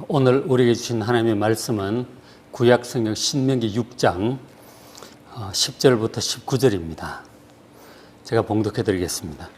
오늘 우리에게 주신 하나님의 말씀은 구약성경 신명기 6장 10절부터 19절입니다. 제가 봉독해 드리겠습니다.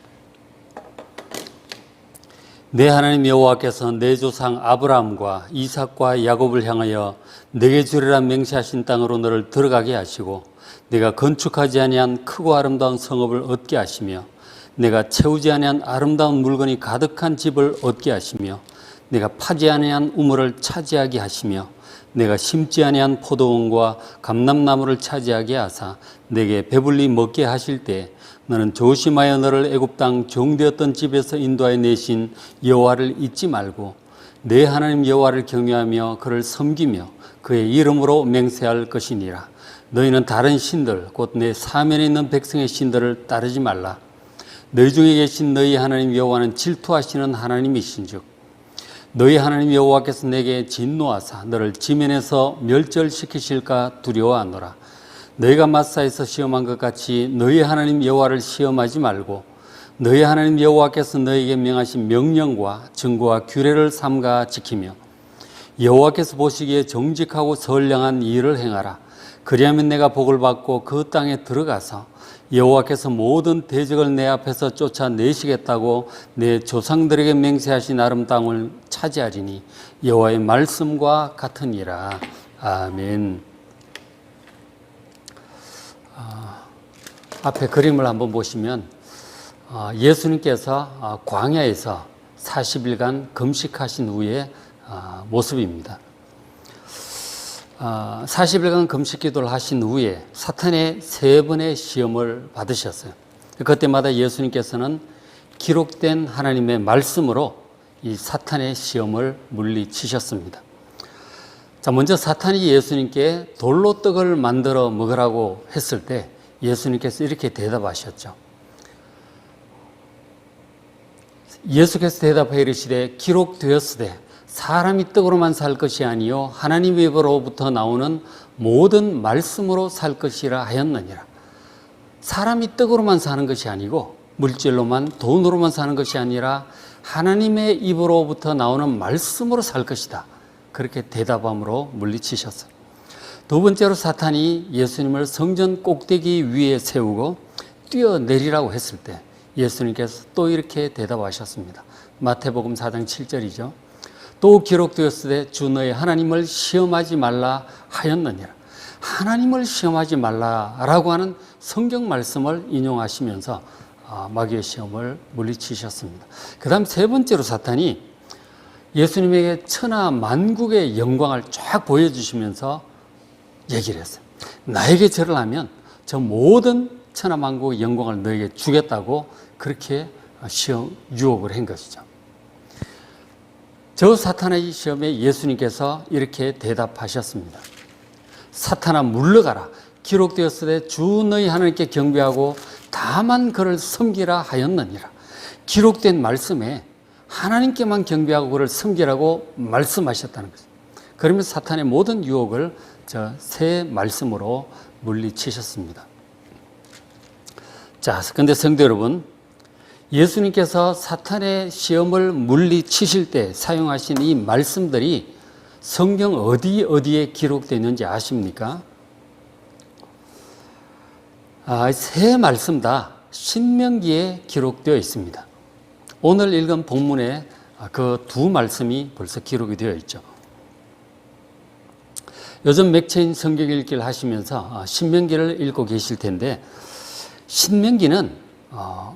내 하나님 여호와께서 내 조상 아브라함과 이삭과 야곱을 향하여 내게 주리라 맹세하신 땅으로 너를 들어가게 하시고 내가 건축하지 아니한 크고 아름다운 성읍을 얻게 하시며 내가 채우지 아니한 아름다운 물건이 가득한 집을 얻게 하시며 내가 파지 아니한 우물을 차지하게 하시며 내가 심지 아니한 포도원과 감람나무를 차지하게 하사 내게 배불리 먹게 하실 때 너는 조심하여 너를 애굽 땅 종되었던 집에서 인도하여 내신 여호와를 잊지 말고 내 하나님 여호와를 경외하며 그를 섬기며 그의 이름으로 맹세할 것이니라. 너희는 다른 신들 곧 내 사면에 있는 백성의 신들을 따르지 말라. 너희 중에 계신 너희 하나님 여호와는 질투하시는 하나님이신즉 너희 하나님 여호와께서 내게 진노하사 너를 지면에서 멸절시키실까 두려워하노라. 너희가 마사에서 시험한 것 같이 너희 하나님 여호와를 시험하지 말고 너희 하나님 여호와께서 너희에게 명하신 명령과 증거와 규례를 삼가 지키며 여호와께서 보시기에 정직하고 선량한 일을 행하라. 그리하면 내가 복을 받고 그 땅에 들어가서 여호와께서 모든 대적을 내 앞에서 쫓아내시겠다고 내 조상들에게 맹세하신 아름 땅을 차지하리니 여호와의 말씀과 같으니라. 아멘. 앞에 그림을 한번 보시면 예수님께서 광야에서 40일간 금식하신 후의 모습입니다. 40일간 금식 기도를 하신 후에 사탄의 3번의 시험을 받으셨어요. 그때마다 예수님께서는 기록된 하나님의 말씀으로 이 사탄의 시험을 물리치셨습니다. 자, 먼저 사탄이 예수님께 돌로 떡을 만들어 먹으라고 했을 때 예수님께서 이렇게 대답하셨죠. 예수께서 대답하여 이르시되 기록되었으되 사람이 떡으로만 살 것이 아니요 하나님의 입으로부터 나오는 모든 말씀으로 살 것이라 하였느니라. 사람이 떡으로만 사는 것이 아니고 물질로만 돈으로만 사는 것이 아니라 하나님의 입으로부터 나오는 말씀으로 살 것이다. 그렇게 대답함으로 물리치셨어요. 두 번째로 사탄이 예수님을 성전 꼭대기 위에 세우고 뛰어내리라고 했을 때 예수님께서 또 이렇게 대답하셨습니다. 마태복음 4장 7절이죠. 또 기록되었으되 주 너의 하나님을 시험하지 말라 하였느니라. 하나님을 시험하지 말라라고 하는 성경 말씀을 인용하시면서 마귀의 시험을 물리치셨습니다. 그 다음 세 번째로 사탄이 예수님에게 천하 만국의 영광을 쫙 보여주시면서 얘기를 했어요. 나에게 절을 하면 저 모든 천하 만국의 영광을 너에게 주겠다고 그렇게 유혹을 한 것이죠. 저 사탄의 시험에 예수님께서 이렇게 대답하셨습니다. 사탄아 물러가라. 기록되었으되 주 너희 하나님께 경배하고 다만 그를 섬기라 하였느니라. 기록된 말씀에 하나님께만 경배하고 그를 섬기라고 말씀하셨다는 것입니다. 그러면 사탄의 모든 유혹을 저 세 말씀으로 물리치셨습니다. 자, 그런데 성도 여러분, 예수님께서 사탄의 시험을 물리치실 때 사용하신 이 말씀들이 성경 어디에 기록되어 있는지 아십니까? 세 말씀 다 신명기에 기록되어 있습니다. 오늘 읽은 본문에 그 두 말씀이 벌써 기록이 되어 있죠. 요즘 맥체인 성경 읽기를 하시면서 신명기를 읽고 계실 텐데 신명기는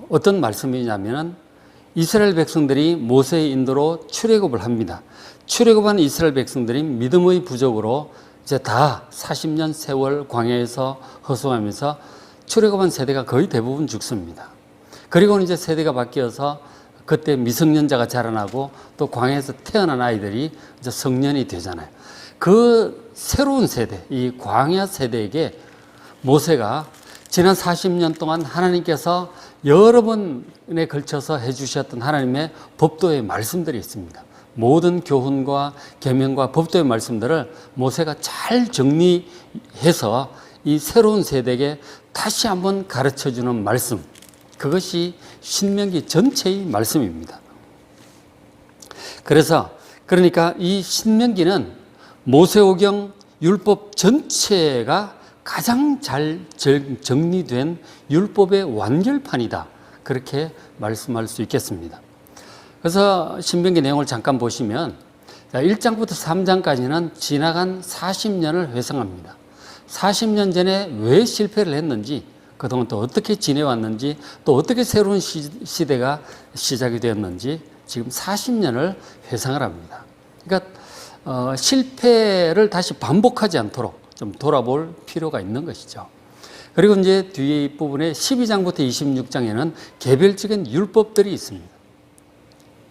어떤 말씀이냐면 이스라엘 백성들이 모세의 인도로 출애굽을 합니다. 출애굽한 이스라엘 백성들이 믿음의 부족으로 이제 다 40년 세월 광야에서 허송하면서 출애굽한 세대가 거의 대부분 죽습니다. 그리고는 이제 세대가 바뀌어서 그때 미성년자가 자라나고 또 광야에서 태어난 아이들이 이제 성년이 되잖아요. 그 새로운 세대, 이 광야 세대에게 모세가 지난 40년 동안 하나님께서 여러 번에 걸쳐서 해주셨던 하나님의 법도의 말씀들이 있습니다. 모든 교훈과 계명과 법도의 말씀들을 모세가 잘 정리해서 이 새로운 세대에게 다시 한번 가르쳐주는 말씀, 그것이 신명기 전체의 말씀입니다. 그래서 그러니까 이 신명기는 모세오경 율법 전체가 가장 잘 정리된 율법의 완결판이다. 그렇게 말씀할 수 있겠습니다. 그래서 신명기 내용을 잠깐 보시면 1장부터 3장까지는 지나간 40년을 회상합니다. 40년 전에 왜 실패를 했는지, 그동안 또 어떻게 지내왔는지, 또 어떻게 새로운 시대가 시작이 되었는지 지금 40년을 회상을 합니다. 그러니까 실패를 다시 반복하지 않도록 좀 돌아볼 필요가 있는 것이죠. 그리고 이제 뒤에 이 부분에 12장부터 26장에는 개별적인 율법들이 있습니다.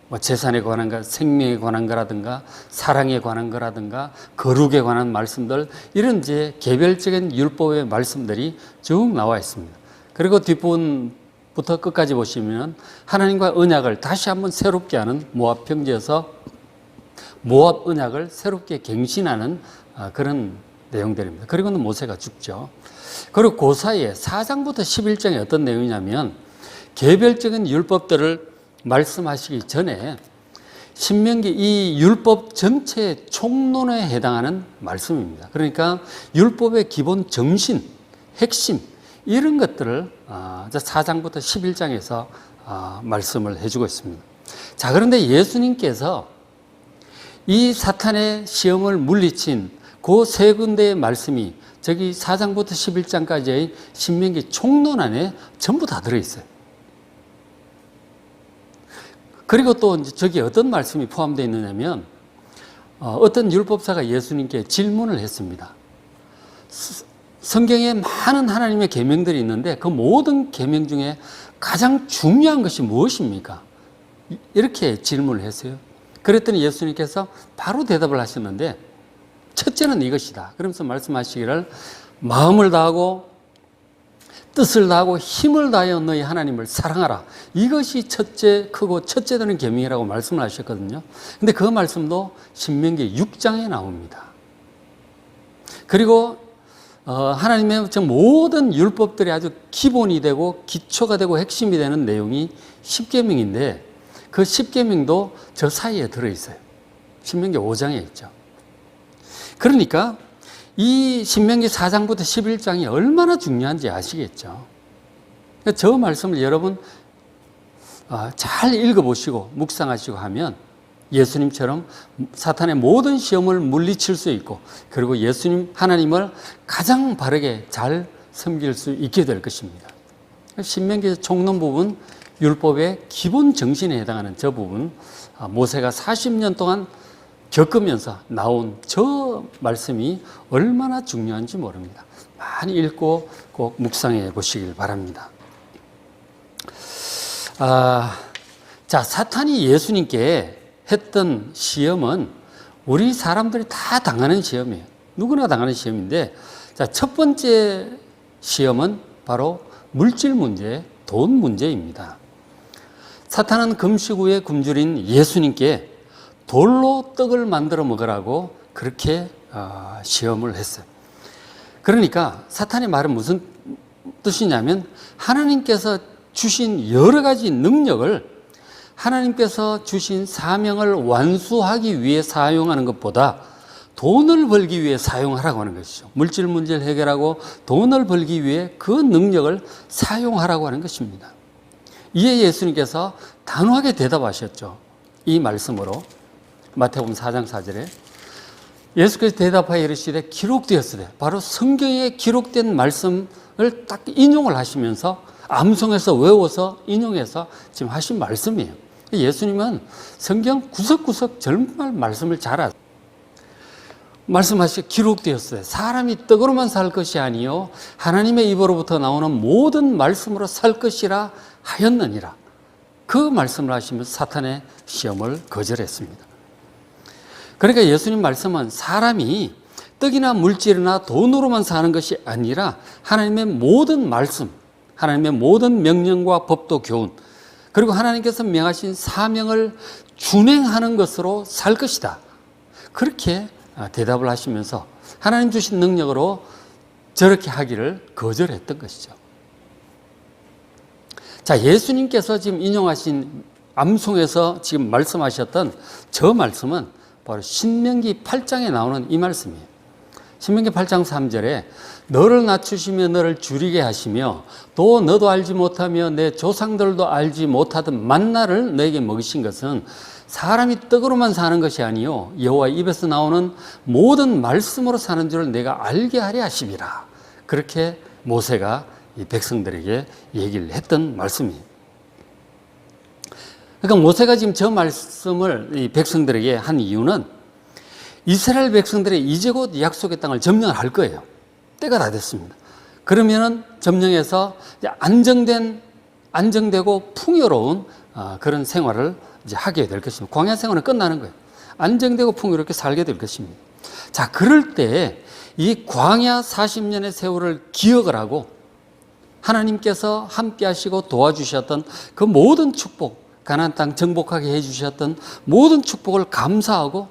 뭐 재산에 관한 것, 생명에 관한 거라든가, 사랑에 관한 거라든가, 거룩에 관한 말씀들, 이런 이제 개별적인 율법의 말씀들이 쭉 나와 있습니다. 그리고 뒷부분부터 끝까지 보시면 하나님과 언약을 다시 한번 새롭게 하는 모압 평지에서 모압 언약을 새롭게 갱신하는 그런 내용들입니다. 그리고는 모세가 죽죠. 그리고 그 사이에 4장부터 11장에 어떤 내용이냐면 개별적인 율법들을 말씀하시기 전에 신명기 이 율법 전체의 총론에 해당하는 말씀입니다. 그러니까 율법의 기본 정신, 핵심 이런 것들을 4장부터 11장에서 말씀을 해주고 있습니다. 자, 그런데 예수님께서 이 사탄의 시험을 물리친 그 세 군데의 말씀이 저기 4장부터 11장까지의 신명기 총론 안에 전부 다 들어있어요. 그리고 또 저기 어떤 말씀이 포함되어 있느냐면 어떤 율법사가 예수님께 질문을 했습니다. 성경에 많은 하나님의 계명들이 있는데 그 모든 계명 중에 가장 중요한 것이 무엇입니까? 이렇게 질문을 했어요. 그랬더니 예수님께서 바로 대답을 하셨는데 첫째는 이것이다. 그러면서 말씀하시기를 마음을 다하고 뜻을 다하고 힘을 다하여 너희 하나님을 사랑하라. 이것이 첫째 크고 첫째 되는 계명이라고 말씀을 하셨거든요. 근데 그 말씀도 신명기 6장에 나옵니다. 그리고 하나님의 모든 율법들이 아주 기본이 되고 기초가 되고 핵심이 되는 내용이 십계명인데 그 십계명도 저 사이에 들어있어요. 신명기 5장에 있죠. 그러니까 이 신명기 4장부터 11장이 얼마나 중요한지 아시겠죠. 저 말씀을 여러분 잘 읽어보시고 묵상하시고 하면 예수님처럼 사탄의 모든 시험을 물리칠 수 있고 그리고 예수님 하나님을 가장 바르게 잘 섬길 수 있게 될 것입니다. 신명기 총론 부분 율법의 기본 정신에 해당하는 저 부분 모세가 40년 동안 겪으면서 나온 저 말씀이 얼마나 중요한지 모릅니다. 많이 읽고 꼭 묵상해 보시길 바랍니다. 자, 사탄이 예수님께 했던 시험은 우리 사람들이 다 당하는 시험이에요. 누구나 당하는 시험인데, 자, 첫 번째 시험은 바로 물질 문제, 돈 문제입니다. 사탄은 금식 후에 굶주린 예수님께 돌로 떡을 만들어 먹으라고 그렇게 시험을 했어요. 그러니까 사탄의 말은 무슨 뜻이냐면 하나님께서 주신 여러 가지 능력을 하나님께서 주신 사명을 완수하기 위해 사용하는 것보다 돈을 벌기 위해 사용하라고 하는 것이죠. 물질 문제를 해결하고 돈을 벌기 위해 그 능력을 사용하라고 하는 것입니다. 이에 예수님께서 단호하게 대답하셨죠. 이 말씀으로 마태복음 4장 4절에 예수께서 대답하여 이르시되 기록되었으되 바로 성경에 기록된 말씀을 딱 인용을 하시면서 암송해서 외워서 인용해서 지금 하신 말씀이에요. 예수님은 성경 구석구석 정말 말씀을 잘 아세요. 말씀하시기 기록되었어요. 사람이 떡으로만 살 것이 아니요 하나님의 입으로부터 나오는 모든 말씀으로 살 것이라 하였느니라. 그 말씀을 하시면서 사탄의 시험을 거절했습니다. 그러니까 예수님 말씀은 사람이 떡이나 물질이나 돈으로만 사는 것이 아니라 하나님의 모든 말씀, 하나님의 모든 명령과 법도 교훈, 그리고 하나님께서 명하신 사명을 준행하는 것으로 살 것이다. 그렇게 대답을 하시면서 하나님 주신 능력으로 저렇게 하기를 거절했던 것이죠. 자, 예수님께서 지금 인용하신 암송에서 지금 말씀하셨던 저 말씀은 바로 신명기 8장에 나오는 이 말씀이에요. 신명기 8장 3절에 너를 낮추시며 너를 줄이게 하시며 또 너도 알지 못하며 내 조상들도 알지 못하던 만나를 너에게 먹이신 것은 사람이 떡으로만 사는 것이 아니요 여호와 입에서 나오는 모든 말씀으로 사는 줄을 내가 알게 하려 하심이라. 그렇게 모세가 이 백성들에게 얘기를 했던 말씀이에요. 그러니까 모세가 지금 저 말씀을 이 백성들에게 한 이유는 이스라엘 백성들이 이제 곧 약속의 땅을 점령을 할 거예요. 때가 다 됐습니다. 그러면은 점령해서 이제 안정되고 풍요로운 그런 생활을 이제 하게 될 것입니다. 광야 생활은 끝나는 거예요. 안정되고 풍요롭게 살게 될 것입니다. 자, 그럴 때 이 광야 40년의 세월을 기억을 하고 하나님께서 함께 하시고 도와주셨던 그 모든 축복, 가나안 땅 정복하게 해주셨던 모든 축복을 감사하고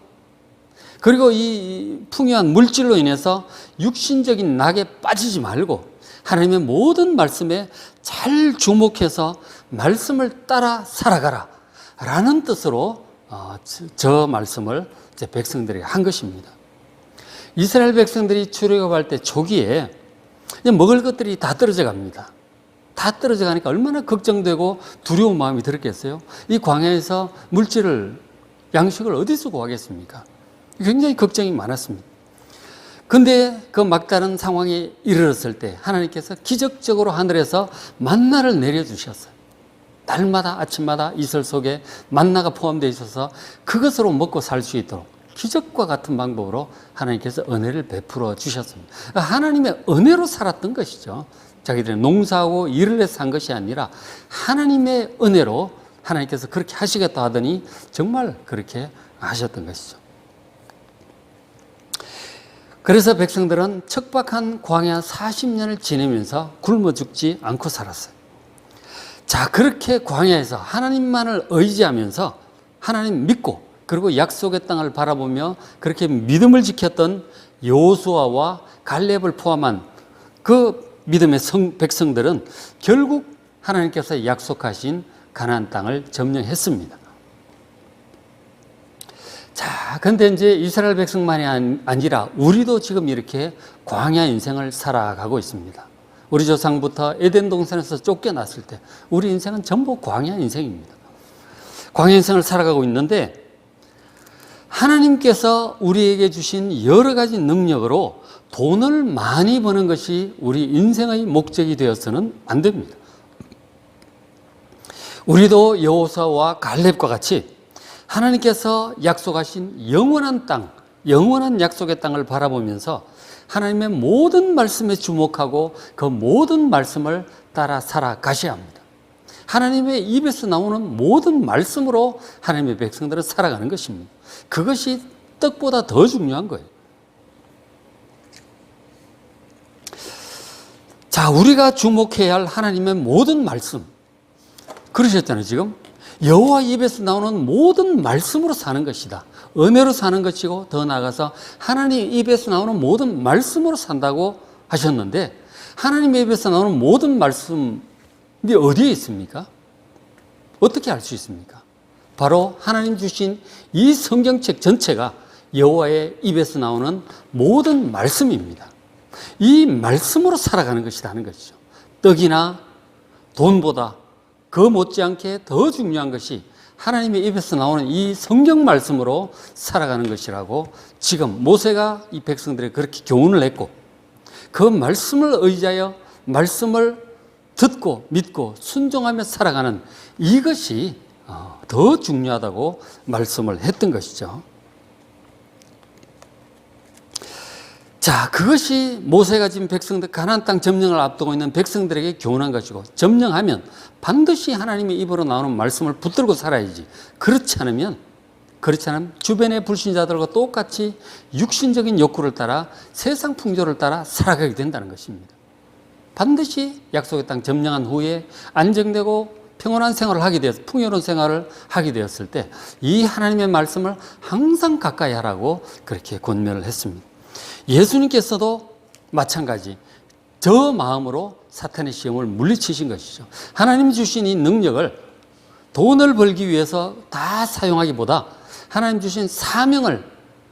그리고 이 풍요한 물질로 인해서 육신적인 낙에 빠지지 말고 하나님의 모든 말씀에 잘 주목해서 말씀을 따라 살아가라 라는 뜻으로 저 말씀을 이제 백성들에게 한 것입니다. 이스라엘 백성들이 출애굽할 때 초기에 먹을 것들이 다 떨어져 갑니다. 다 떨어져 가니까 얼마나 걱정되고 두려운 마음이 들었겠어요. 이 광야에서 양식을 어디서 구하겠습니까? 굉장히 걱정이 많았습니다. 근데 그 막다른 상황에 이르렀을 때 하나님께서 기적적으로 하늘에서 만나를 내려주셨어요. 날마다 아침마다 이슬 속에 만나가 포함되어 있어서 그것으로 먹고 살 수 있도록 기적과 같은 방법으로 하나님께서 은혜를 베풀어 주셨습니다. 하나님의 은혜로 살았던 것이죠. 자기들이 농사하고 일을 해서 산 것이 아니라 하나님의 은혜로 하나님께서 그렇게 하시겠다 하더니 정말 그렇게 하셨던 것이죠. 그래서 백성들은 척박한 광야 40년을 지내면서 굶어 죽지 않고 살았어요. 자, 그렇게 광야에서 하나님만을 의지하면서 하나님 믿고 그리고 약속의 땅을 바라보며 그렇게 믿음을 지켰던 여호수아와 갈렙을 포함한 그 믿음의 백성들은 결국 하나님께서 약속하신 가나안 땅을 점령했습니다. 자, 근데 이제 이스라엘 백성만이 아니라 우리도 지금 이렇게 광야 인생을 살아가고 있습니다. 우리 조상부터 에덴 동산에서 쫓겨났을 때 우리 인생은 전부 광야 인생입니다. 광야 인생을 살아가고 있는데 하나님께서 우리에게 주신 여러 가지 능력으로 돈을 많이 버는 것이 우리 인생의 목적이 되어서는 안 됩니다. 우리도 여호수아와 갈렙과 같이 하나님께서 약속하신 영원한 땅, 영원한 약속의 땅을 바라보면서 하나님의 모든 말씀에 주목하고 그 모든 말씀을 따라 살아가셔야 합니다. 하나님의 입에서 나오는 모든 말씀으로 하나님의 백성들은 살아가는 것입니다. 그것이 떡보다 더 중요한 거예요. 자, 우리가 주목해야 할 하나님의 모든 말씀. 그러셨잖아요, 지금. 여호와 입에서 나오는 모든 말씀으로 사는 것이다. 은혜로 사는 것이고 더 나아가서 하나님 입에서 나오는 모든 말씀으로 산다고 하셨는데 하나님의 입에서 나오는 모든 말씀이 어디에 있습니까? 어떻게 알 수 있습니까? 바로 하나님 주신 이 성경책 전체가 여호와의 입에서 나오는 모든 말씀입니다. 이 말씀으로 살아가는 것이라는 것이죠. 떡이나 돈보다 그 못지않게 더 중요한 것이 하나님의 입에서 나오는 이 성경 말씀으로 살아가는 것이라고 지금 모세가 이 백성들에게 그렇게 교훈을 했고 그 말씀을 의지하여 말씀을 듣고 믿고 순종하며 살아가는 이것이 더 중요하다고 말씀을 했던 것이죠. 자, 그것이 모세가 지금 가나안 땅 점령을 앞두고 있는 백성들에게 교훈한 것이고 점령하면 반드시 하나님의 입으로 나오는 말씀을 붙들고 살아야지. 그렇지 않으면 주변의 불신자들과 똑같이 육신적인 욕구를 따라 세상 풍조를 따라 살아가게 된다는 것입니다. 반드시 약속의 땅 점령한 후에 안정되고 평온한 생활을 하게 되었을 풍요로운 생활을 하게 되었을 때 이 하나님의 말씀을 항상 가까이 하라고 그렇게 권면을 했습니다. 예수님께서도 마찬가지 저 마음으로 사탄의 시험을 물리치신 것이죠. 하나님 주신 이 능력을 돈을 벌기 위해서 다 사용하기보다 하나님 주신 사명을,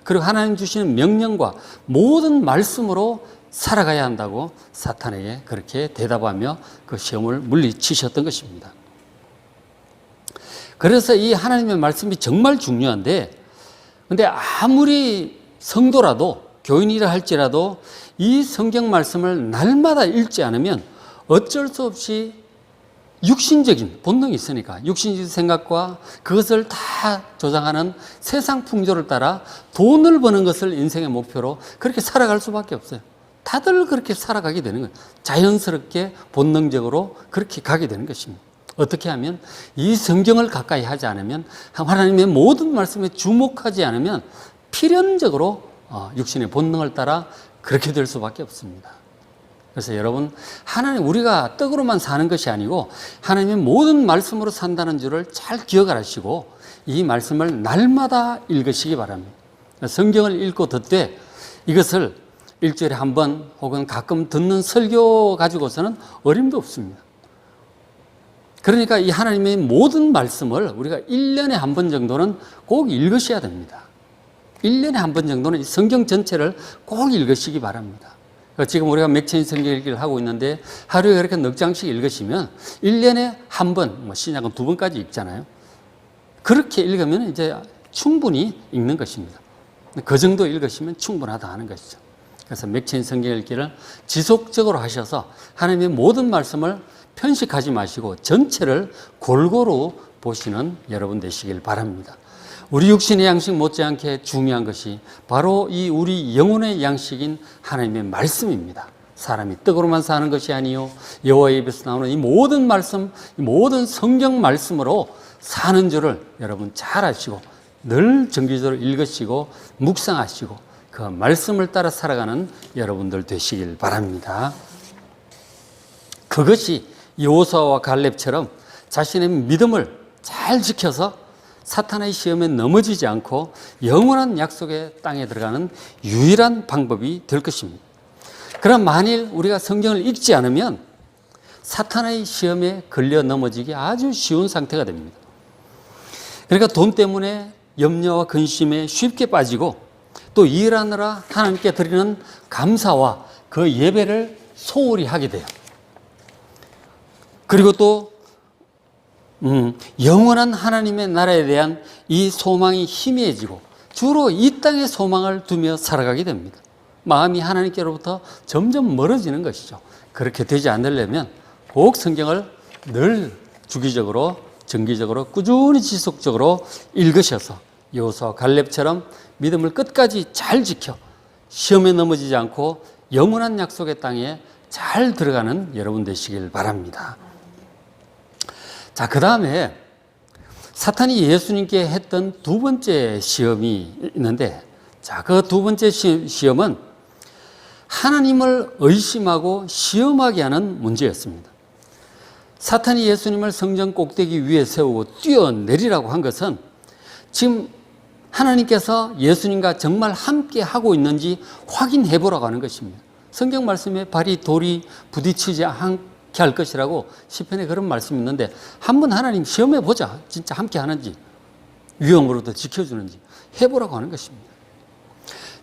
그리고 하나님 주시는 명령과 모든 말씀으로 살아가야 한다고 사탄에게 그렇게 대답하며 그 시험을 물리치셨던 것입니다. 그래서 이 하나님의 말씀이 정말 중요한데, 근데 아무리 성도라도, 교인이라 할지라도 이 성경 말씀을 날마다 읽지 않으면 어쩔 수 없이 육신적인 본능이 있으니까, 육신적인 생각과 그것을 다 조장하는 세상 풍조를 따라 돈을 버는 것을 인생의 목표로 그렇게 살아갈 수밖에 없어요. 다들 그렇게 살아가게 되는 거예요. 자연스럽게 본능적으로 그렇게 가게 되는 것입니다. 어떻게 하면 이 성경을 가까이 하지 않으면, 하나님의 모든 말씀에 주목하지 않으면 필연적으로 육신의 본능을 따라 그렇게 될 수밖에 없습니다. 그래서 여러분, 하나님, 우리가 떡으로만 사는 것이 아니고 하나님의 모든 말씀으로 산다는 줄을 잘 기억하시고 이 말씀을 날마다 읽으시기 바랍니다. 성경을 읽고 듣되 이것을 일주일에 한 번 혹은 가끔 듣는 설교 가지고서는 어림도 없습니다. 그러니까 이 하나님의 모든 말씀을 우리가 1년에 한 번 정도는 꼭 읽으셔야 됩니다. 1년에 한 번 정도는 성경 전체를 꼭 읽으시기 바랍니다. 지금 우리가 맥체인 성경 읽기를 하고 있는데 하루에 그렇게 넉 장씩 읽으시면 1년에 한 번, 신약은 2번까지 읽잖아요. 그렇게 읽으면 이제 충분히 읽는 것입니다. 그 정도 읽으시면 충분하다 하는 것이죠. 그래서 맥체인 성경 읽기를 지속적으로 하셔서 하나님의 모든 말씀을 편식하지 마시고 전체를 골고루 보시는 여러분 되시길 바랍니다. 우리 육신의 양식 못지않게 중요한 것이 바로 이 우리 영혼의 양식인 하나님의 말씀입니다. 사람이 떡으로만 사는 것이 아니요 여호와의 입에서 나오는 이 모든 말씀, 이 모든 성경 말씀으로 사는 줄을 여러분 잘 아시고 늘 정기적으로 읽으시고 묵상하시고 그 말씀을 따라 살아가는 여러분들 되시길 바랍니다. 그것이 여호수아와 갈렙처럼 자신의 믿음을 잘 지켜서 사탄의 시험에 넘어지지 않고 영원한 약속의 땅에 들어가는 유일한 방법이 될 것입니다. 그럼 만일 우리가 성경을 읽지 않으면 사탄의 시험에 걸려 넘어지기 아주 쉬운 상태가 됩니다. 그러니까 돈 때문에 염려와 근심에 쉽게 빠지고 또 일하느라 하나님께 드리는 감사와 그 예배를 소홀히 하게 돼요. 그리고 또 영원한 하나님의 나라에 대한 이 소망이 희미해지고 주로 이 땅의 소망을 두며 살아가게 됩니다. 마음이 하나님께로부터 점점 멀어지는 것이죠. 그렇게 되지 않으려면 꼭 성경을 늘 주기적으로, 정기적으로, 꾸준히 지속적으로 읽으셔서 여호수아 갈렙처럼 믿음을 끝까지 잘 지켜 시험에 넘어지지 않고 영원한 약속의 땅에 잘 들어가는 여러분 되시길 바랍니다. 자, 그 다음에 사탄이 예수님께 했던 두 번째 시험이 있는데, 자, 그 두 번째 시험은 하나님을 의심하고 시험하게 하는 문제였습니다. 사탄이 예수님을 성전 꼭대기 위에 세우고 뛰어내리라고 한 것은 지금 하나님께서 예수님과 정말 함께 하고 있는지 확인해 보라고 하는 것입니다. 성경 말씀에 발이 돌이 부딪히지 않게 할 것이라고 시편에 그런 말씀이 있는데 한번 하나님 시험해 보자. 진짜 함께 하는지, 위험으로부터 지켜주는지 해보라고 하는 것입니다.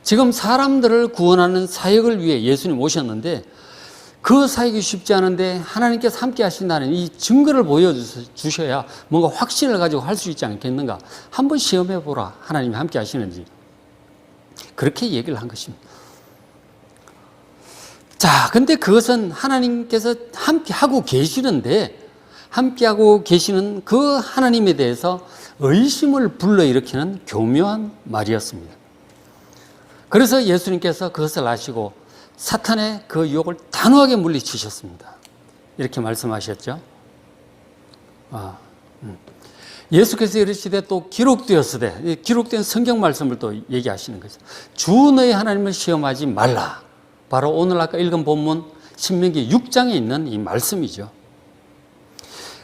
지금 사람들을 구원하는 사역을 위해 예수님 오셨는데 그 사역이 쉽지 않은데 하나님께서 함께 하신다는 이 증거를 보여주셔야 뭔가 확신을 가지고 할 수 있지 않겠는가. 한번 시험해 보라. 하나님이 함께 하시는지. 그렇게 얘기를 한 것입니다. 자, 근데 그것은 하나님께서 함께 하고 계시는데 함께 하고 계시는 그 하나님에 대해서 의심을 불러일으키는 교묘한 말이었습니다. 그래서 예수님께서 그것을 아시고 사탄의 그 유혹을 단호하게 물리치셨습니다. 이렇게 말씀하셨죠. 예수께서 이르시되 또 기록되었으되, 기록된 성경 말씀을 또 얘기하시는 거죠. 주 너희 하나님을 시험하지 말라. 바로 오늘 아까 읽은 본문 신명기 6장에 있는 이 말씀이죠.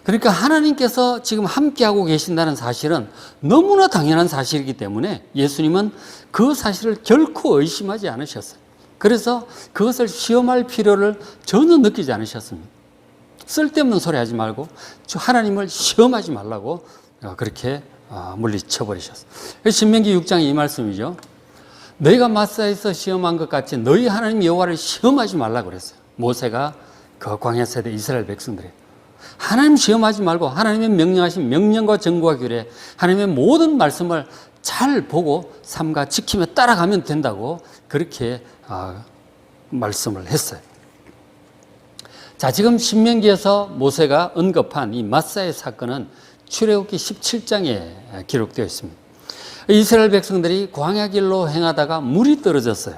그러니까 하나님께서 지금 함께하고 계신다는 사실은 너무나 당연한 사실이기 때문에 예수님은 그 사실을 결코 의심하지 않으셨어요. 그래서 그것을 시험할 필요를 전혀 느끼지 않으셨습니다. 쓸데없는 소리 하지 말고 하나님을 시험하지 말라고 그렇게 물리쳐버리셨어요. 신명기 6장에 이 말씀이죠. 너희가 마사에서 시험한 것 같이 너희 하나님 여호와를 시험하지 말라고 그랬어요. 모세가 그 광야 세대 이스라엘 백성들이 하나님 시험하지 말고 하나님의 명령하신 명령과 정과 규례, 하나님의 모든 말씀을 잘 보고 삼가 지키며 따라가면 된다고 그렇게 말씀을 했어요. 자, 지금 신명기에서 모세가 언급한 이 마사의 사건은 출애굽기 17장에 기록되어 있습니다. 이스라엘 백성들이 광야길로 행하다가 물이 떨어졌어요.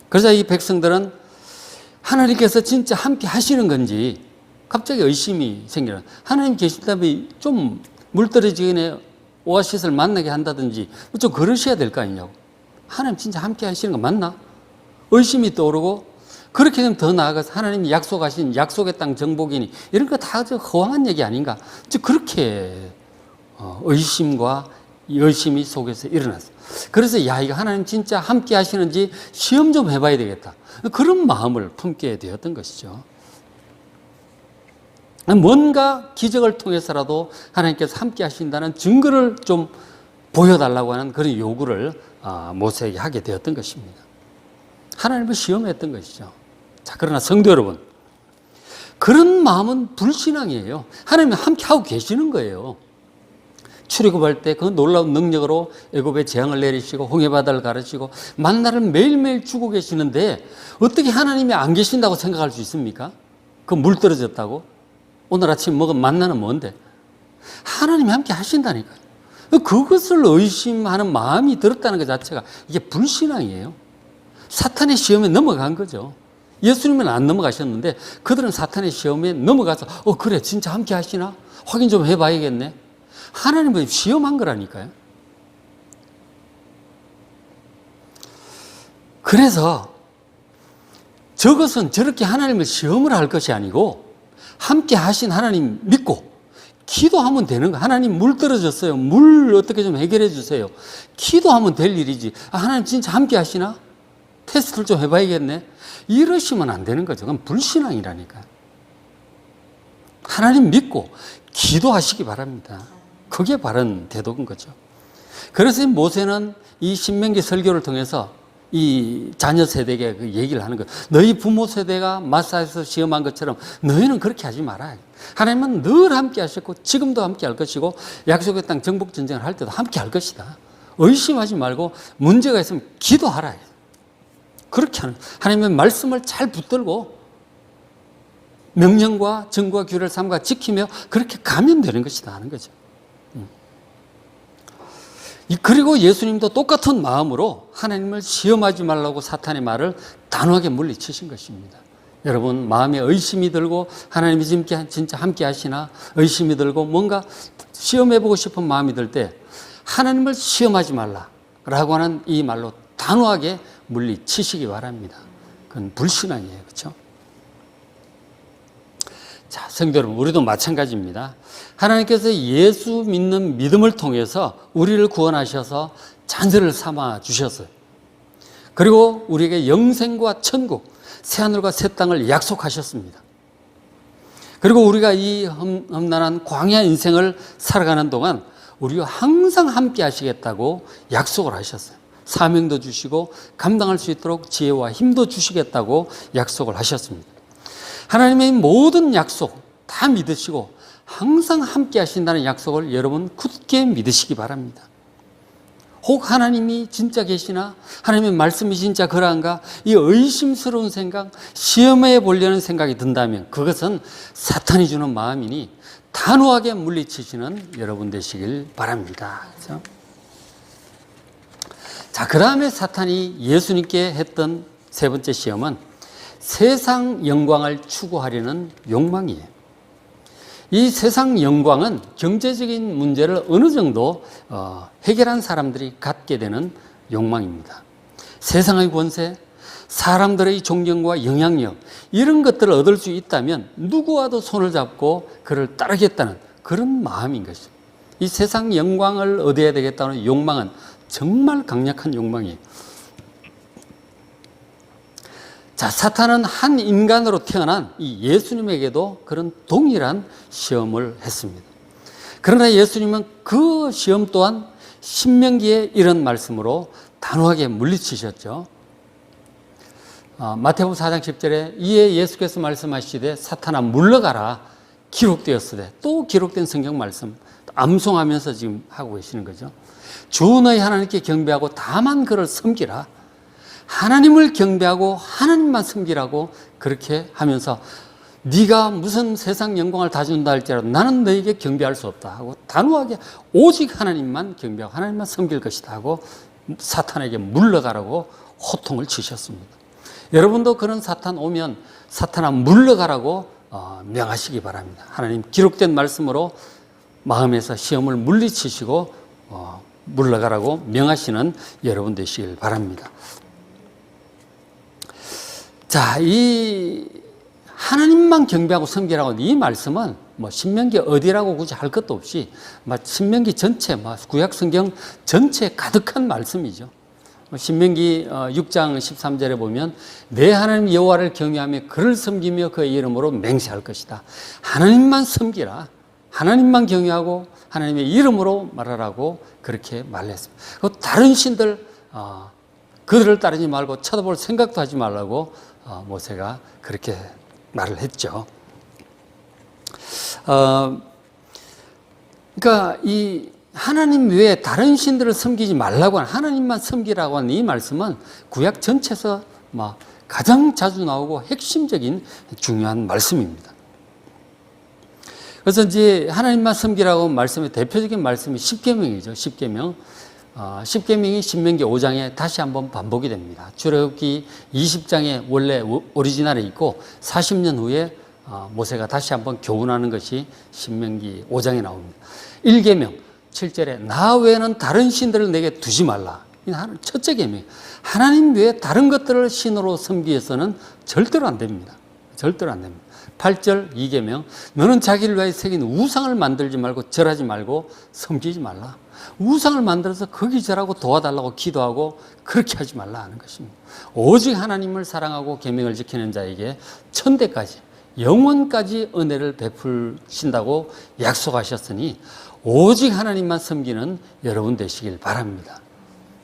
그래서 이 백성들은 하나님께서 진짜 함께 하시는 건지 갑자기 의심이 생기는, 하나님 계신다면 좀 물 떨어지기 전에 오아시스를 만나게 한다든지 좀 그러셔야 될 거 아니냐고. 하나님 진짜 함께 하시는 거 맞나? 의심이 떠오르고, 그렇게 되면 더 나아가서 하나님이 약속하신 약속의 땅 정복이니 이런 거 다 허황한 얘기 아닌가? 그렇게 의심과 열심히 속에서 일어났어요. 그래서 야, 이거 하나님 진짜 함께 하시는지 시험 좀 해봐야 되겠다. 그런 마음을 품게 되었던 것이죠. 뭔가 기적을 통해서라도 하나님께서 함께 하신다는 증거를 좀 보여달라고 하는 그런 요구를 모세에게 하게 되었던 것입니다. 하나님을 시험했던 것이죠. 자, 그러나 성도 여러분, 그런 마음은 불신앙이에요. 하나님이 함께 하고 계시는 거예요. 출애굽할 때 그 놀라운 능력으로 애굽에 재앙을 내리시고 홍해바다를 가르치고 만나를 매일매일 주고 계시는데 어떻게 하나님이 안 계신다고 생각할 수 있습니까? 그 물 떨어졌다고? 오늘 아침 먹은 만나는 뭔데? 하나님이 함께 하신다니까요. 그것을 의심하는 마음이 들었다는 것 자체가 이게 불신앙이에요. 사탄의 시험에 넘어간 거죠. 예수님은 안 넘어가셨는데 그들은 사탄의 시험에 넘어가서 그래 진짜 함께 하시나? 확인 좀 해봐야겠네. 하나님은 시험한 거라니까요. 그래서 저것은 저렇게 하나님을 시험을 할 것이 아니고 함께 하신 하나님 믿고 기도하면 되는 거예요. 하나님 물 떨어졌어요. 물 어떻게 좀 해결해 주세요. 기도하면 될 일이지. 하나님 진짜 함께 하시나? 테스트를 좀 해봐야겠네. 이러시면 안 되는 거죠. 그건 불신앙이라니까요. 하나님 믿고 기도하시기 바랍니다. 그게 바른 태도인 거죠. 그래서 모세는 이 신명기 설교를 통해서 이 자녀 세대에게 그 얘기를 하는 거예요. 너희 부모 세대가 마사에서 시험한 것처럼 너희는 그렇게 하지 마라. 하나님은 늘 함께 하셨고 지금도 함께 할 것이고 약속의 땅 정복 전쟁을 할 때도 함께 할 것이다. 의심하지 말고 문제가 있으면 기도하라. 그렇게 하는, 하나님의 말씀을 잘 붙들고 명령과 정과 규례를 삼가 지키며 그렇게 가면 되는 것이다 하는 거죠. 그리고 예수님도 똑같은 마음으로 하나님을 시험하지 말라고 사탄의 말을 단호하게 물리치신 것입니다. 여러분, 마음에 의심이 들고 하나님이 진짜 함께 하시나 의심이 들고 뭔가 시험해보고 싶은 마음이 들 때 하나님을 시험하지 말라라고 하는 이 말로 단호하게 물리치시기 바랍니다. 그건 불신앙이에요. 그렇죠? 자, 성도 여러분, 우리도 마찬가지입니다. 하나님께서 예수 믿는 믿음을 통해서 우리를 구원하셔서 자녀를 삼아 주셨어요. 그리고 우리에게 영생과 천국, 새하늘과 새 땅을 약속하셨습니다. 그리고 우리가 이 험난한 광야 인생을 살아가는 동안 우리와 항상 함께 하시겠다고 약속을 하셨어요. 사명도 주시고 감당할 수 있도록 지혜와 힘도 주시겠다고 약속을 하셨습니다. 하나님의 모든 약속 다 믿으시고 항상 함께 하신다는 약속을 여러분 굳게 믿으시기 바랍니다. 혹 하나님이 진짜 계시나? 하나님의 말씀이 진짜 그러한가? 이 의심스러운 생각, 시험해 보려는 생각이 든다면 그것은 사탄이 주는 마음이니 단호하게 물리치시는 여러분 되시길 바랍니다. 그렇죠? 자, 그 다음에 사탄이 예수님께 했던 세 번째 시험은 세상 영광을 추구하려는 욕망이에요. 이 세상 영광은 경제적인 문제를 어느 정도 해결한 사람들이 갖게 되는 욕망입니다. 세상의 권세, 사람들의 존경과 영향력 이런 것들을 얻을 수 있다면 누구와도 손을 잡고 그를 따르겠다는 그런 마음인 것이죠. 이 세상 영광을 얻어야 되겠다는 욕망은 정말 강력한 욕망이에요. 자, 사탄은 한 인간으로 태어난 이 예수님에게도 그런 동일한 시험을 했습니다. 그러나 예수님은 그 시험 또한 신명기에 이런 말씀으로 단호하게 물리치셨죠. 마태복음 4장 10절에 이에 예수께서 말씀하시되 사탄아 물러가라 기록되었으되, 또 기록된 성경 말씀 암송하면서 지금 하고 계시는 거죠. 주 너희 하나님께 경배하고 다만 그를 섬기라. 하나님을 경배하고 하나님만 섬기라고 그렇게 하면서 네가 무슨 세상 영광을 다 준다 할지라도 나는 너에게 경배할 수 없다 하고 단호하게 오직 하나님만 경배하고 하나님만 섬길 것이다 하고 사탄에게 물러가라고 호통을 치셨습니다. 여러분도 그런 사탄 오면 사탄아 물러가라고 명하시기 바랍니다. 하나님 기록된 말씀으로 마음에서 시험을 물리치시고 물러가라고 명하시는 여러분 되시길 바랍니다. 자, 이 하나님만 경배하고 섬기라고 이 말씀은 신명기 어디라고 굳이 할 것도 없이 신명기 전체, 구약 성경 전체에 가득한 말씀이죠. 신명기 6장 13절에 보면 내 하나님 여호와를 경외하며 그를 섬기며 그의 이름으로 맹세할 것이다. 하나님만 섬기라. 하나님만 경외하고 하나님의 이름으로 말하라고 그렇게 말했습니다. 다른 신들 그들을 따르지 말고 쳐다볼 생각도 하지 말라고 모세가 그렇게 말을 했죠. 그러니까 이 하나님 외에 다른 신들을 섬기지 말라고 하는, 하나님만 섬기라고 하는 이 말씀은 구약 전체에서 가장 자주 나오고 핵심적인 중요한 말씀입니다. 그래서 이제 하나님만 섬기라고 말씀의 대표적인 말씀이 십계명이죠. 십계명. 십계명이 신명기 5장에 다시 한번 반복이 됩니다. 출애굽기 20장에 원래 오리지널에 있고 40년 후에 모세가 다시 한번 교훈하는 것이 신명기 5장에 나옵니다. 1계명 7절에 나 외에는 다른 신들을 내게 두지 말라. 첫째 계명. 하나님 외에 다른 것들을 신으로 섬기기 위해서는 절대로 안 됩니다. 절대로 안 됩니다. 8절 2계명 너는 자기를 위하여 새긴 우상을 만들지 말고 절하지 말고 섬기지 말라. 우상을 만들어서 거기 절하고 도와달라고 기도하고 그렇게 하지 말라 하는 것입니다. 오직 하나님을 사랑하고 계명을 지키는 자에게 천대까지 영원까지 은혜를 베푸신다고 약속하셨으니 오직 하나님만 섬기는 여러분 되시길 바랍니다.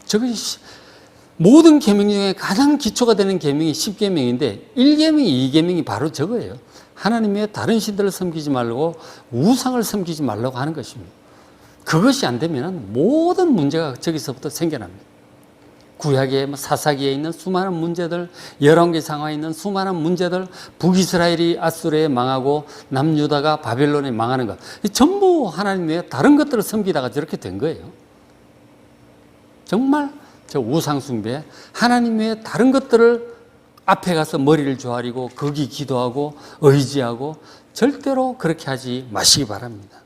저것이 모든 계명 중에 가장 기초가 되는 계명이 10계명인데 1계명, 2계명이 바로 저거예요. 하나님 외에 다른 신들을 섬기지 말고 우상을 섬기지 말라고 하는 것입니다. 그것이 안 되면 모든 문제가 저기서부터 생겨납니다. 구약의 사사기에 있는 수많은 문제들, 열왕기상하에 있는 수많은 문제들, 북이스라엘이 아수르에 망하고 남유다가 바벨론에 망하는 것, 전부 하나님 외에 다른 것들을 섬기다가 저렇게 된 거예요. 정말 저 우상 숭배, 하나님 외에 다른 것들을 앞에 가서 머리를 조아리고 거기 기도하고 의지하고 절대로 그렇게 하지 마시기 바랍니다.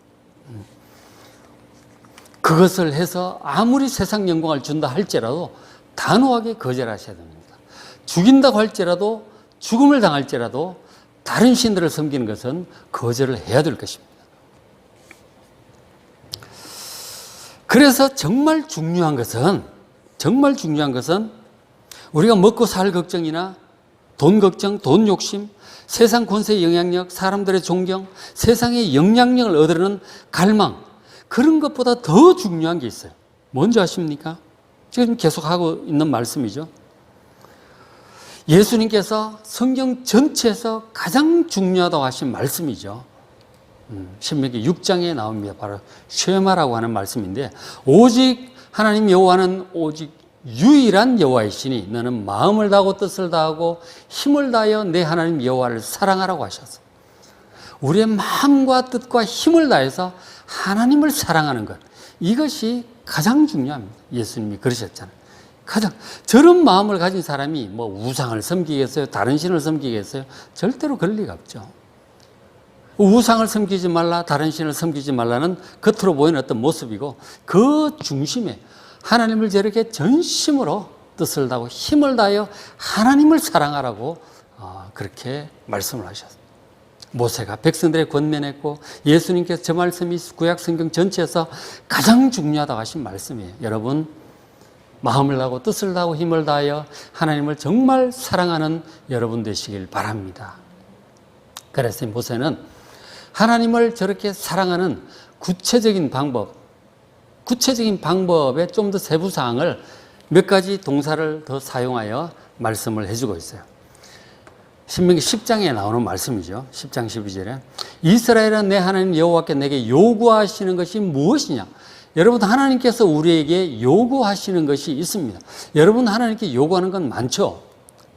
그것을 해서 아무리 세상 영광을 준다 할지라도 단호하게 거절하셔야 됩니다. 죽인다고 할지라도 죽음을 당할지라도 다른 신들을 섬기는 것은 거절을 해야 될 것입니다. 그래서 정말 중요한 것은 우리가 먹고 살 걱정이나 돈 걱정, 돈 욕심, 세상 권세의 영향력, 사람들의 존경, 세상의 영향력을 얻으려는 갈망, 그런 것보다 더 중요한 게 있어요. 뭔지 아십니까? 지금 계속 하고 있는 말씀이죠. 예수님께서 성경 전체에서 가장 중요하다고 하신 말씀이죠. 신명기 6장에 나옵니다. 바로 쉐마라고 하는 말씀인데 오직 하나님 여호와는 오직 유일한 여호와이시니 너는 마음을 다하고 뜻을 다하고 힘을 다하여 내 하나님 여호와를 사랑하라고 하셨어요. 우리의 마음과 뜻과 힘을 다해서 하나님을 사랑하는 것, 이것이 가장 중요합니다. 예수님이 그러셨잖아요. 저런 마음을 가진 사람이 우상을 섬기겠어요? 다른 신을 섬기겠어요? 절대로 그럴 리가 없죠. 우상을 섬기지 말라, 다른 신을 섬기지 말라는 겉으로 보이는 어떤 모습이고 그 중심에 하나님을 저렇게 전심으로 뜻을 다하고 힘을 다하여 하나님을 사랑하라고 그렇게 말씀을 하셨습니다. 모세가 백성들에 권면했고 예수님께서 저 말씀이 구약 성경 전체에서 가장 중요하다고 하신 말씀이에요. 여러분, 마음을 다하고 뜻을 다하고 힘을 다하여 하나님을 정말 사랑하는 여러분 되시길 바랍니다. 그래서 모세는 하나님을 저렇게 사랑하는 구체적인 방법의 좀 더 세부 사항을 몇 가지 동사를 더 사용하여 말씀을 해주고 있어요. 신명기 10장에 나오는 말씀이죠. 10장 12절에 이스라엘은 내 하나님 여호와께 내게 요구하시는 것이 무엇이냐? 여러분, 하나님께서 우리에게 요구하시는 것이 있습니다. 여러분, 하나님께 요구하는 건 많죠.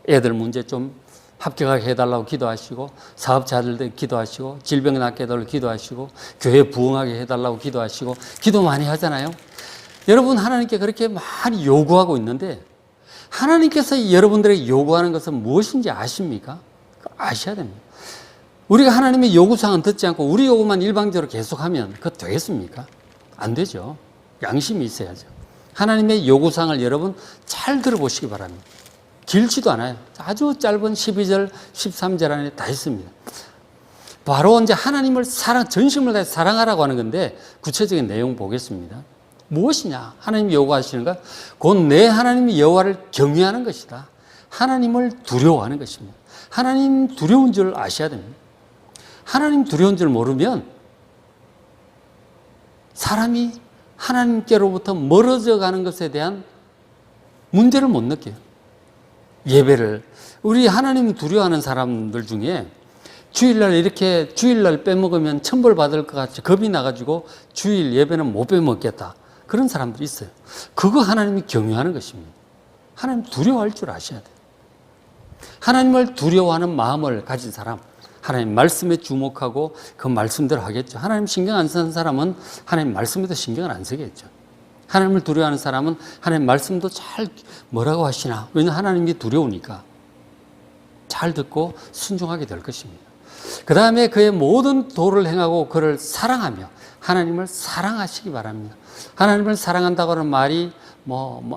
애들 문제 좀 합격하게 해달라고 기도하시고, 사업 잘 기도하시고, 질병 낫게 해달라고 기도하시고, 교회 부흥하게 해달라고 기도하시고, 기도 많이 하잖아요. 여러분, 하나님께 그렇게 많이 요구하고 있는데 하나님께서 여러분들에게 요구하는 것은 무엇인지 아십니까? 아셔야 됩니다. 우리가 하나님의 요구사항은 듣지 않고 우리 요구만 일방적으로 계속하면 그거 되겠습니까? 안 되죠. 양심이 있어야죠. 하나님의 요구사항을 여러분 잘 들어보시기 바랍니다. 길지도 않아요. 아주 짧은 12절, 13절 안에 다 있습니다. 바로 이제 하나님을 전심을 다해 사랑하라고 하는 건데 구체적인 내용 보겠습니다. 무엇이냐? 하나님이 요구하시는가? 곧 내 하나님 여호와를 경외하는 것이다. 하나님을 두려워하는 것입니다. 하나님 두려운 줄 아셔야 됩니다. 하나님 두려운 줄 모르면 사람이 하나님께로부터 멀어져 가는 것에 대한 문제를 못 느껴요. 예배를, 우리 하나님 두려워하는 사람들 중에 주일날 이렇게 주일날 빼먹으면 천벌 받을 것 같이 겁이 나가지고 주일 예배는 못 빼먹겠다. 그런 사람들이 있어요. 그거 하나님이 경외하는 것입니다. 하나님 두려워할 줄 아셔야 돼요. 하나님을 두려워하는 마음을 가진 사람, 하나님 말씀에 주목하고 그 말씀대로 하겠죠. 하나님 신경 안 쓰는 사람은 하나님 말씀에도 신경을 안 쓰겠죠. 하나님을 두려워하는 사람은 하나님 말씀도 잘 뭐라고 하시나? 왜냐하면 하나님이 두려우니까 잘 듣고 순종하게 될 것입니다. 그 다음에 그의 모든 도를 행하고 그를 사랑하며 하나님을 사랑하시기 바랍니다. 하나님을 사랑한다고 하는 말이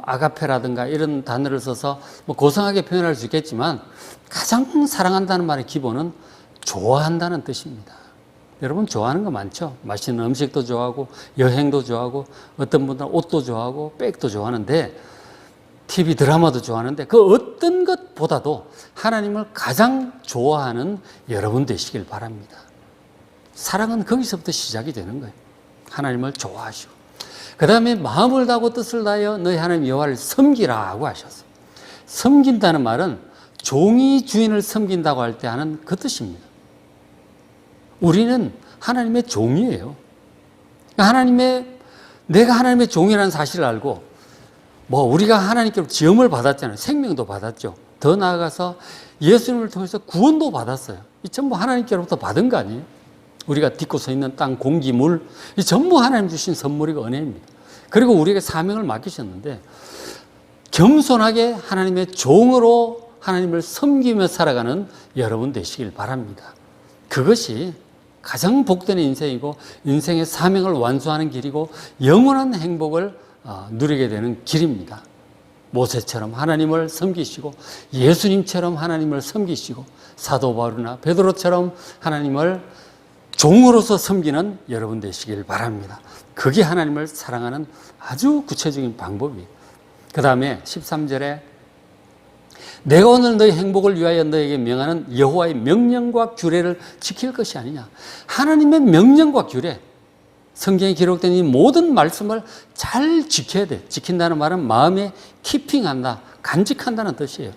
아가페라든가 이런 단어를 써서 고상하게 표현할 수 있겠지만 가장 사랑한다는 말의 기본은 좋아한다는 뜻입니다. 여러분 좋아하는 거 많죠? 맛있는 음식도 좋아하고 여행도 좋아하고 어떤 분들은 옷도 좋아하고 백도 좋아하는데 TV 드라마도 좋아하는데 그 어떤 것보다도 하나님을 가장 좋아하는 여러분 되시길 바랍니다. 사랑은 거기서부터 시작이 되는 거예요. 하나님을 좋아하시고 그 다음에 마음을 다하고 뜻을 다하여 너희 하나님 여호와를 섬기라고 하셨어요. 섬긴다는 말은 종이 주인을 섬긴다고 할 때 하는 그 뜻입니다. 우리는 하나님의 종이에요. 내가 하나님의 종이라는 사실을 알고 우리가 하나님께로 지음을 받았잖아요. 생명도 받았죠. 더 나아가서 예수님을 통해서 구원도 받았어요. 이 전부 하나님께로부터 받은 거 아니에요? 우리가 딛고 서 있는 땅, 공기, 물, 이 전부 하나님 주신 선물이고 은혜입니다. 그리고 우리에게 사명을 맡기셨는데 겸손하게 하나님의 종으로 하나님을 섬기며 살아가는 여러분 되시길 바랍니다. 그것이 가장 복된 인생이고 인생의 사명을 완수하는 길이고 영원한 행복을 누리게 되는 길입니다. 모세처럼 하나님을 섬기시고 예수님처럼 하나님을 섬기시고 사도 바울이나 베드로처럼 하나님을 종으로서 섬기는 여러분 되시길 바랍니다. 그게 하나님을 사랑하는 아주 구체적인 방법이에요. 그 다음에 13절에 내가 오늘 너희 행복을 위하여 너에게 명하는 여호와의 명령과 규례를 지킬 것이 아니냐. 하나님의 명령과 규례, 성경에 기록된 이 모든 말씀을 잘 지켜야 돼. 지킨다는 말은 마음에 키핑한다, 간직한다는 뜻이에요.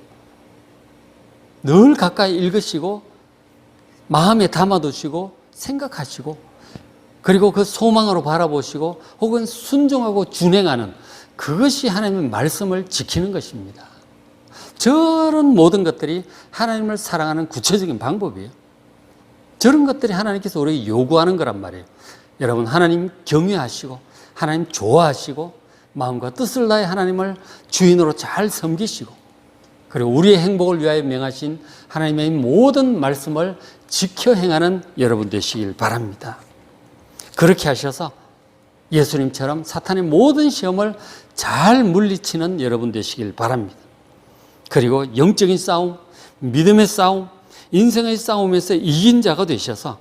늘 가까이 읽으시고 마음에 담아두시고 생각하시고 그리고 그 소망으로 바라보시고 혹은 순종하고 준행하는 그것이 하나님의 말씀을 지키는 것입니다. 저런 모든 것들이 하나님을 사랑하는 구체적인 방법이에요. 저런 것들이 하나님께서 우리에게 요구하는 거란 말이에요. 여러분 하나님 경외하시고 하나님 좋아하시고 마음과 뜻을 다해 하나님을 주인으로 잘 섬기시고 그리고 우리의 행복을 위하여 명하신 하나님의 모든 말씀을 지켜 행하는 여러분 되시길 바랍니다. 그렇게 하셔서 예수님처럼 사탄의 모든 시험을 잘 물리치는 여러분 되시길 바랍니다. 그리고 영적인 싸움, 믿음의 싸움, 인생의 싸움에서 이긴 자가 되셔서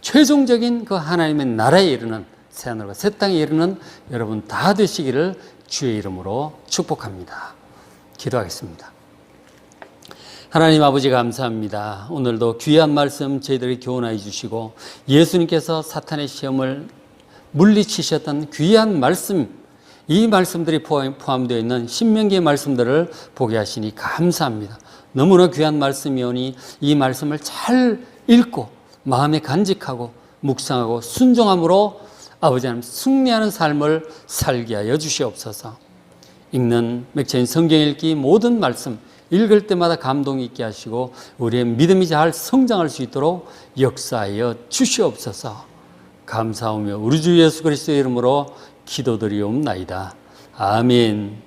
최종적인 그 하나님의 나라에 이르는 새하늘과 새 땅에 이르는 여러분 다 되시기를 주의 이름으로 축복합니다. 기도하겠습니다. 하나님 아버지 감사합니다. 오늘도 귀한 말씀 저희들에게 교훈하여 주시고 예수님께서 사탄의 시험을 물리치셨던 귀한 말씀, 이 말씀들이 포함되어 있는 신명기의 말씀들을 보게 하시니 감사합니다. 너무나 귀한 말씀이오니 이 말씀을 잘 읽고 마음에 간직하고 묵상하고 순종함으로 아버지 하나님 승리하는 삶을 살게 하여 주시옵소서. 읽는 맥체인 성경 읽기 모든 말씀 읽을 때마다 감동이 있게 하시고 우리의 믿음이 잘 성장할 수 있도록 역사하여 주시옵소서. 감사하며 우리 주 예수 그리스도의 이름으로 기도드리옵나이다. 아멘.